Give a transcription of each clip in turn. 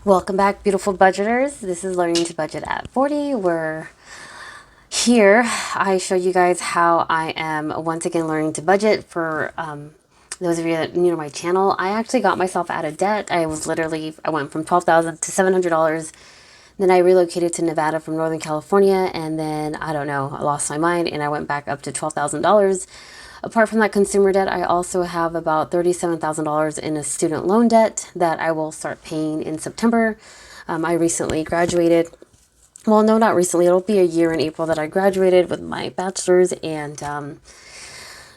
Welcome back, beautiful budgeters. This is Learning to Budget at 40. We're here. I show you guys how I am once again learning to budget. For those of you that are new to my channel, I actually got myself out of debt. I went from $12,000 to $700. Then I relocated to Nevada from Northern California, and then I don't know, I lost my mind and I went back up to $12,000. Apart from that consumer debt, I also have about $37,000 in a student loan debt that I will start paying in September. I recently graduated. Well, no, not recently. It'll be a year in April that I graduated with my bachelor's, and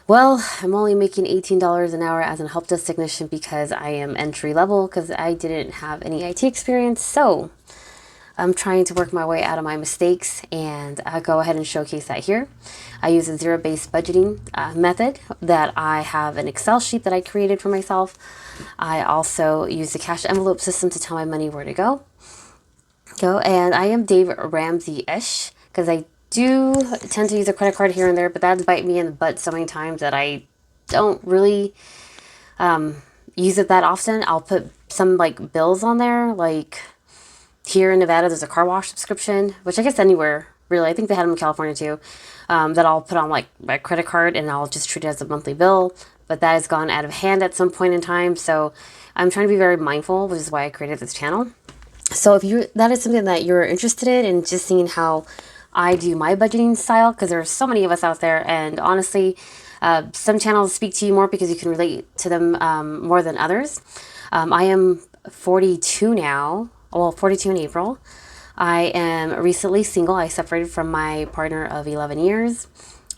well, I'm only making $18 an hour as a help desk technician because I am entry level because I didn't have any IT experience. So I'm trying to work my way out of my mistakes, and I'll go ahead and showcase that here. I use a zero-based budgeting method that I have an Excel sheet that I created for myself. I also use the cash envelope system to tell my money where to go. And I am Dave Ramsey-ish because I do tend to use a credit card here and there, but that's bite me in the butt so many times that I don't really use it that often. I'll put some like bills on there, like here in Nevada, there's a car wash subscription, which I guess anywhere, really. I think they had them in California too, that I'll put on like my credit card and I'll just treat it as a monthly bill. But that has gone out of hand at some point in time. So I'm trying to be very mindful, which is why I created this channel. So if that is something that you're interested in just seeing how I do my budgeting style, because there are so many of us out there, and honestly, some channels speak to you more because you can relate to them more than others. I am 42 now. Well, 42 in April. I am recently single. I separated from my partner of 11 years.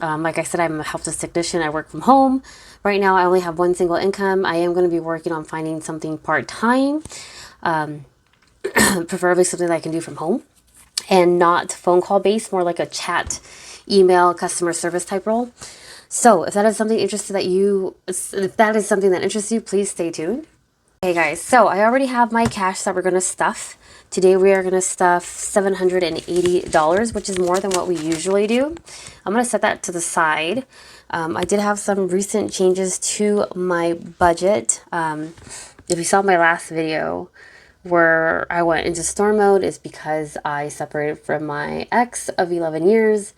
Like I said, I'm a help desk technician. I work from home. Right now, I only have one single income. I am going to be working on finding something part-time, preferably something that I can do from home and not phone call based, more like a chat, email, customer service type role. So if that is something that interests you, please stay tuned. Hey guys, so I already have my cash that we're going to stuff. Today we are going to stuff $780, which is more than what we usually do. I'm going to set that to the side. I did have some recent changes to my budget. If you saw my last video where I went into store mode, it's because I separated from my ex of 11 years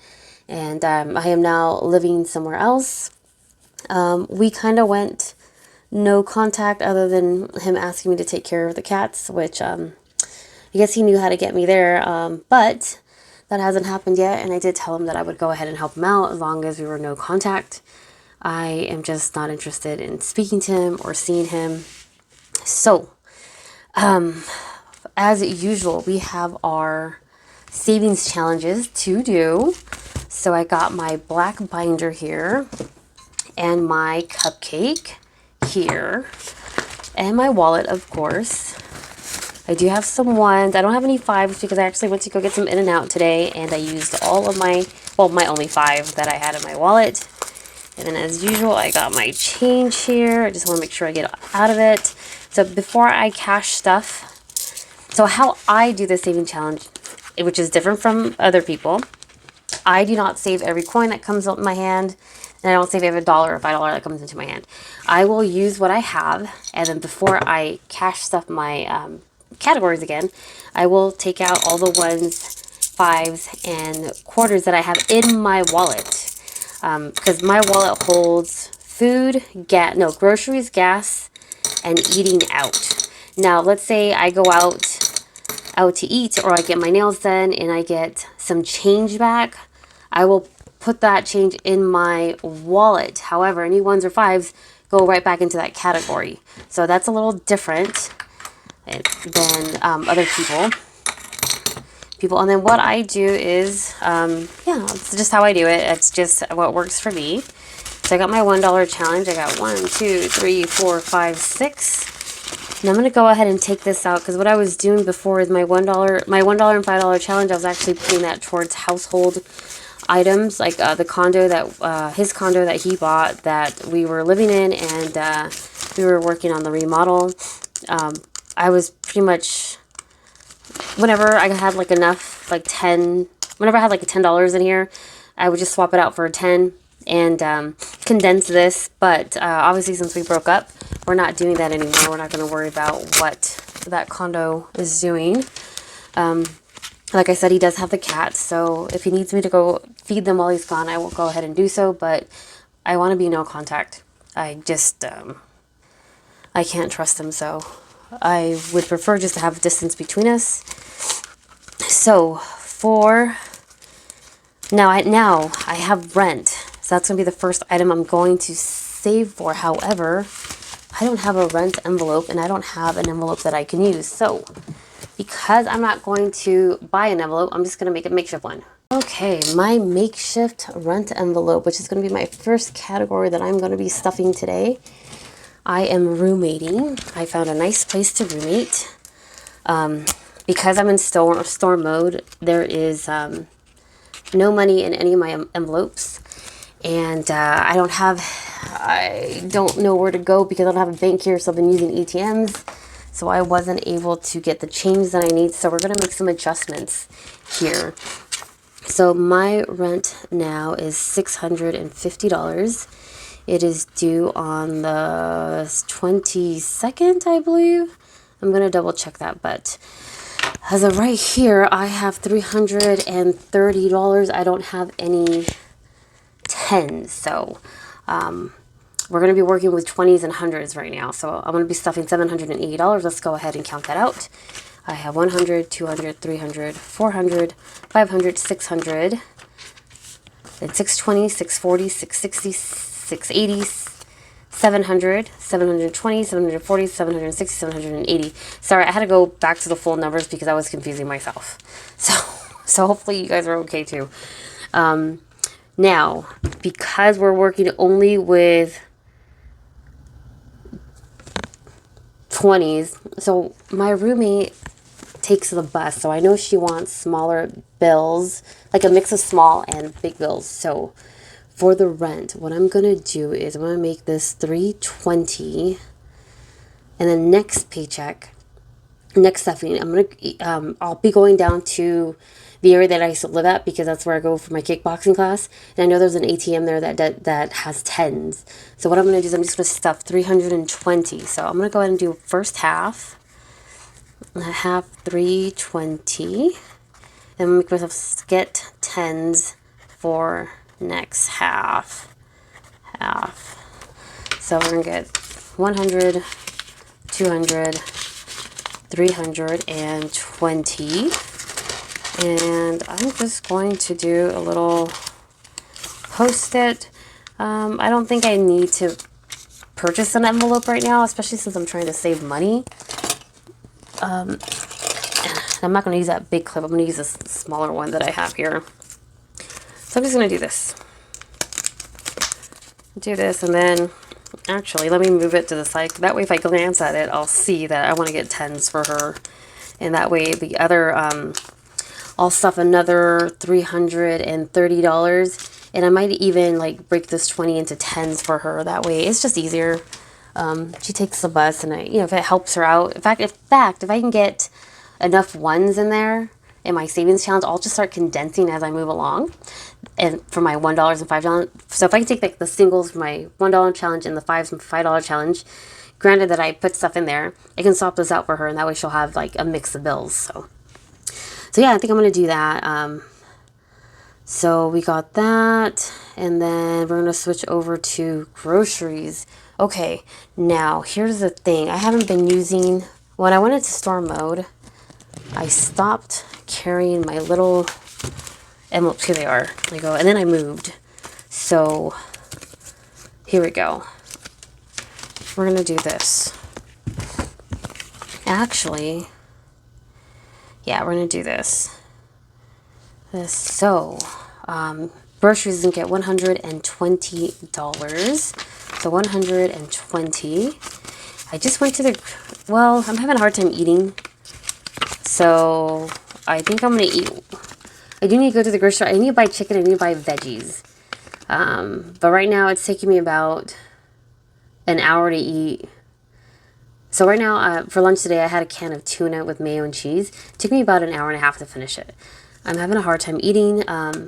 and I am now living somewhere else. We kind of went no contact other than him asking me to take care of the cats, which I guess he knew how to get me there, but that hasn't happened yet, and I did tell him that I would go ahead and help him out as long as we were no contact. I am just not interested in speaking to him or seeing him. So, as usual, we have our savings challenges to do. So I got my black binder here and my cupcake here and my wallet, of course. I do have some ones. I don't have any fives because I actually went to go get some In-N-Out today and I used all of my only five that I had in my wallet. And then as usual, I got my change here. I just want to make sure I get out of it. So before I cash stuff, so how I do the saving challenge, which is different from other people, I do not save every coin that comes up in my hand. And I don't save every dollar or $5 that comes into my hand. I will use what I have, and then before I cash stuff my categories again, I will take out all the ones, fives, and quarters that I have in my wallet. Because my wallet holds food, groceries, gas, and eating out. Now, let's say I go out to eat, or I get my nails done, and I get some change back. I will put that change in my wallet. However, any ones or fives go right back into that category. So that's a little different than other people. And then what I do is, it's just how I do it. It's just what works for me. So I got my $1 challenge. I got 1, 2, 3, 4, 5, 6. And I'm going to go ahead and take this out because what I was doing before is my $1 and $5 challenge. I was actually putting that towards household items, like the condo that his condo that he bought that we were living in, and we were working on the remodel. I was pretty much, whenever I had like enough, whenever I had like $10 in here, I would just swap it out for a 10 and condense this. But obviously, since we broke up, we're not doing that anymore. We're not going to worry about what that condo is doing. Like I said, he does have the cats, so if he needs me to go feed them while he's gone, I will go ahead and do so, but I want to be no contact. I just, I can't trust him, so I would prefer just to have distance between us. So, for now I have rent, so that's going to be the first item I'm going to save for. However, I don't have a rent envelope, and I don't have an envelope that I can use, so because I'm not going to buy an envelope, I'm just going to make a makeshift one. Okay, my makeshift rent envelope, which is going to be my first category that I'm going to be stuffing today. I am roommating. I found a nice place to roommate. Because I'm in storm mode, there is no money in any of my envelopes. And I don't know where to go because I don't have a bank here, so I've been using ATMs. So I wasn't able to get the change that I need. So we're going to make some adjustments here. So my rent now is $650. It is due on the 22nd, I believe. I'm going to double check that. But as of right here, I have $330. I don't have any 10s. So we're going to be working with 20s and 100s right now. So I'm going to be stuffing $780. Let's go ahead and count that out. I have 100, 200, 300, 400, 500, 600, then 620, 640, 660, 680, 700, 720, 740, 760, 780. Sorry, I had to go back to the full numbers because I was confusing myself. So hopefully you guys are okay too. Now, because we're working only with 20s, so my roommate takes the bus, so I know she wants smaller bills, like a mix of small and big bills. So for the rent, what I'm gonna do is I'm gonna make this $320, and then next paycheck, next stuffing, I'll be going down to the area that I used to live at because that's where I go for my kickboxing class, and I know there's an ATM there that has 10s. So what I'm gonna do is I'm just gonna stuff 320. So I'm gonna go ahead and do first half. I have 320, and make myself get 10s for next half. So we're gonna get 100, 200, 320, and I'm just going to do a little post-it. I don't think I need to purchase an envelope right now, especially since I'm trying to save money. I'm not going to use that big clip. I'm going to use this smaller one that I have here. So I'm just going to do this. Do this, and then actually let me move it to the side. That way if I glance at it, I'll see that I want to get 10s for her. And that way the other, I'll stuff another $330. And I might even like break this 20 into 10s for her. That way it's just easier. She takes the bus, and if it helps her out. In fact, if I can get enough ones in there in my savings challenge, I'll just start condensing as I move along. And for my $1 and $5, so if I can take like the singles for my $1 challenge and the $5 challenge, granted that I put stuff in there, I can swap this out for her, and that way she'll have like a mix of bills. So yeah, I think I'm gonna do that. So we got that, and then we're gonna switch over to groceries. Okay, now here's the thing. I haven't been using, when I went into storm mode, I stopped carrying my little envelopes. Here they are. There you go. And then I moved. So here we go. We're going to do this. Actually, yeah, we're going to do this. So, groceries can get $120. So 120. I just went to I'm having a hard time eating. So I think I'm going to eat. I do need to go to the grocery store. I need to buy chicken. I need to buy veggies. But right now it's taking me about an hour to eat. So right now, for lunch today, I had a can of tuna with mayo and cheese. It took me about an hour and a half to finish it. I'm having a hard time eating.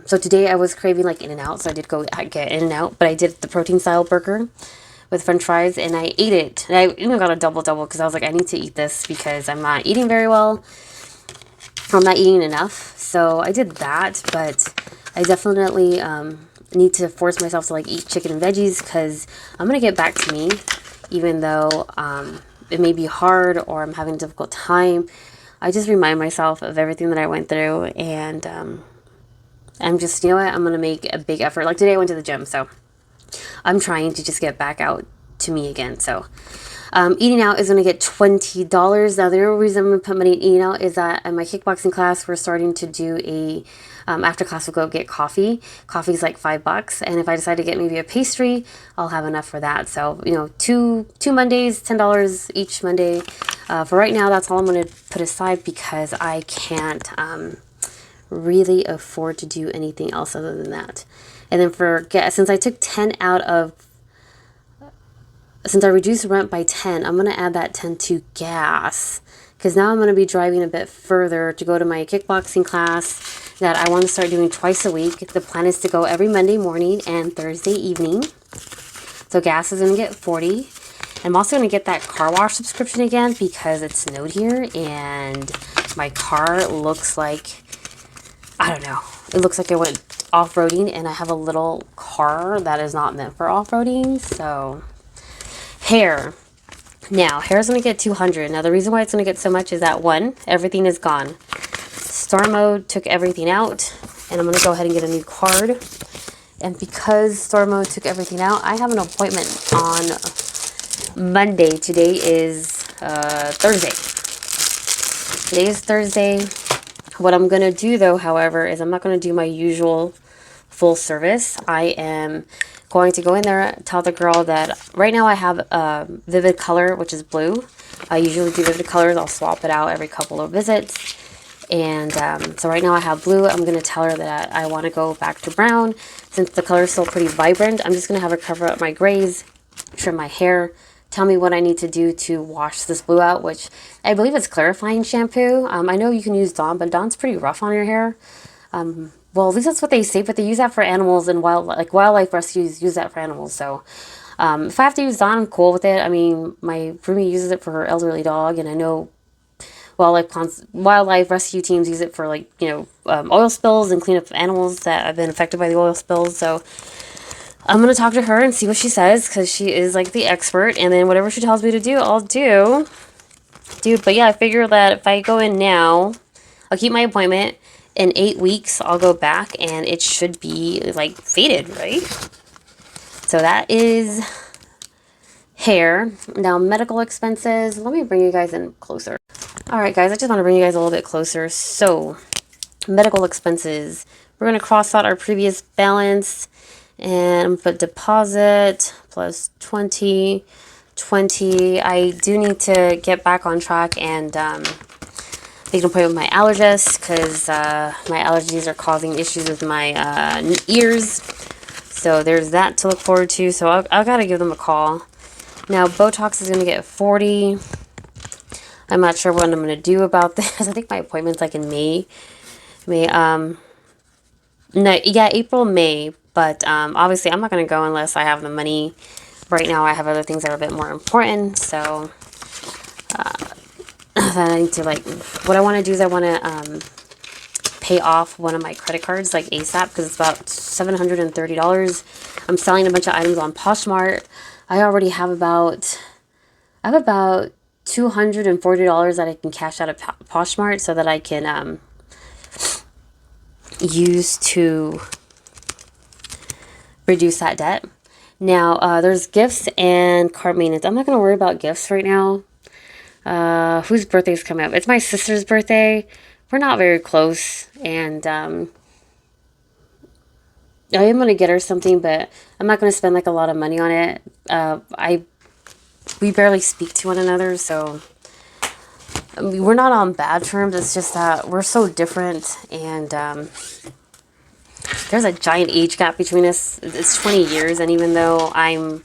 So today I was craving like In-N-Out, so I did go get In-N-Out, but I did the protein style burger with french fries, and I ate it. And I even got a double because I was like, I need to eat this because I'm not eating very well. I'm not eating enough. So I did that, but I definitely need to force myself to like eat chicken and veggies because I'm going to get back to me, even though it may be hard or I'm having a difficult time. I just remind myself of everything that I went through, and I'm just, you know what, I'm going to make a big effort. Like today I went to the gym, so I'm trying to just get back out to me again. So eating out is going to get $20. Now, the only reason I'm going to put money in eating out is that in my kickboxing class, we're starting to do a, after class, we'll go get coffee. Coffee's like $5. And if I decide to get maybe a pastry, I'll have enough for that. So, you know, two Mondays, $10 each Monday. For right now, that's all I'm going to put aside because I can't really afford to do anything else other than that. And then for gas, since I took 10 out of, since I reduced rent by 10, I'm going to add that 10 to gas. Because now I'm going to be driving a bit further to go to my kickboxing class that I want to start doing twice a week. The plan is to go every Monday morning and Thursday evening. So gas is going to get 40. I'm also going to get that car wash subscription again because it snowed here and my car looks like, I don't know, it looks like I went off-roading, and I have a little car that is not meant for off-roading. So hair. Now, hair is going to get 200. Now, the reason why it's going to get so much is that, one, everything is gone. Storm mode took everything out, and I'm going to go ahead and get a new card. And because storm mode took everything out, I have an appointment on Monday. Today is Thursday. Today is Thursday. What I'm going to do, though, however, is I'm not going to do my usual full service. I am going to go in there, tell the girl that right now I have vivid color, which is blue. I usually do vivid colors. I'll swap it out every couple of visits. And so right now I have blue. I'm going to tell her that I want to go back to brown. Since the color is still pretty vibrant, I'm just going to have her cover up my grays, trim my hair, tell me what I need to do to wash this blue out, which I believe it's clarifying shampoo. I know you can use Dawn, but Dawn's pretty rough on your hair. Well, at least that's what they say, but they use that for animals, and wildlife rescues use that for animals. So if I have to use Dawn, I'm cool with it. I mean, my roomie uses it for her elderly dog, and I know wildlife rescue teams use it for, like, you know, oil spills and clean up animals that have been affected by the oil spills. So I'm going to talk to her and see what she says, because she is like the expert, and then whatever she tells me to do, I'll do. Dude, but yeah, I figure that if I go in now, I'll keep my appointment. In 8 weeks, I'll go back, and it should be, like, faded, right? So that is hair. Now, medical expenses. Let me bring you guys in closer. All right, guys, I just want to bring you guys a little bit closer. So, medical expenses. We're going to cross out our previous balance, and I'm going to put deposit plus 20. I do need to get back on track and make an appointment with my allergist, because my allergies are causing issues with my ears. So there's that to look forward to. So I've got to give them a call. Now, Botox is going to get 40. I'm not sure what I'm going to do about this. I think my appointment's like in May. No, yeah, April, May. But obviously I'm not going to go unless I have the money. Right now I have other things that are a bit more important. So that I need to, like, what I want to do is I want to pay off one of my credit cards, like, ASAP, because it's about $730. I'm selling a bunch of items on Poshmark. I already have about $240 that I can cash out of Poshmark so that I can use to reduce that debt. Now, there's gifts and cart maintenance. I'm not going to worry about gifts right now. Whose birthday's coming up? It's my sister's birthday. We're not very close, and I am going to get her something, but I'm not going to spend, like, a lot of money on it. We barely speak to one another, so I mean, we're not on bad terms. It's just that we're so different, and there's a giant age gap between us. It's 20 years, and even though I'm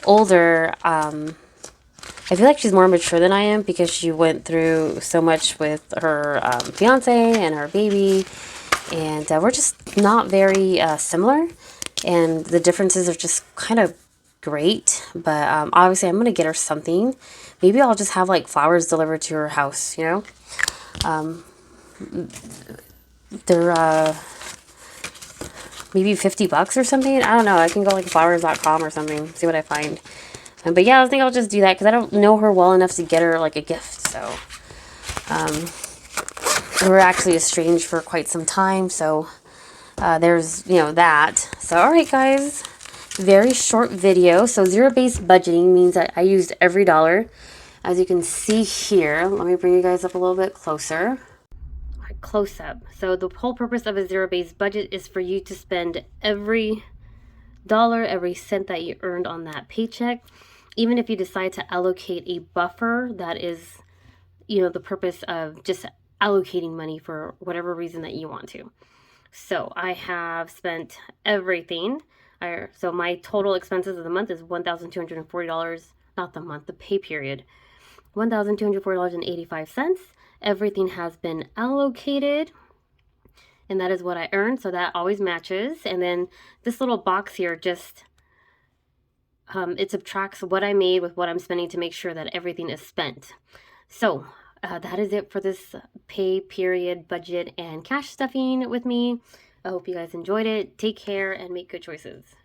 older, I feel like she's more mature than I am, because she went through so much with her fiance and her baby, and we're just not very similar, and the differences are just kind of great. but obviously I'm going to get her something. Maybe I'll just have like flowers delivered to her house, you know? They're maybe $50 or something. I don't know. I can go like flowers.com or something, see what I find. But yeah, I think I'll just do that because I don't know her well enough to get her like a gift. So we're actually estranged for quite some time. So there's, that. So, all right, guys, very short video. So zero-based budgeting means that I used every dollar. As you can see here, let me bring you guys up a little bit closer. Close up. So the whole purpose of a zero-based budget is for you to spend every dollar, every cent that you earned on that paycheck. Even if you decide to allocate a buffer, that is, the purpose of just allocating money for whatever reason that you want to. So I have spent everything. So my total expenses of the month is $1,240. Not the month, the pay period. $1,240.85. Everything has been allocated, and that is what I earned. So that always matches. And then this little box here just it subtracts what I made with what I'm spending to make sure that everything is spent. So that is it for this pay period, budget, and cash stuffing with me. I hope you guys enjoyed it. Take care and make good choices.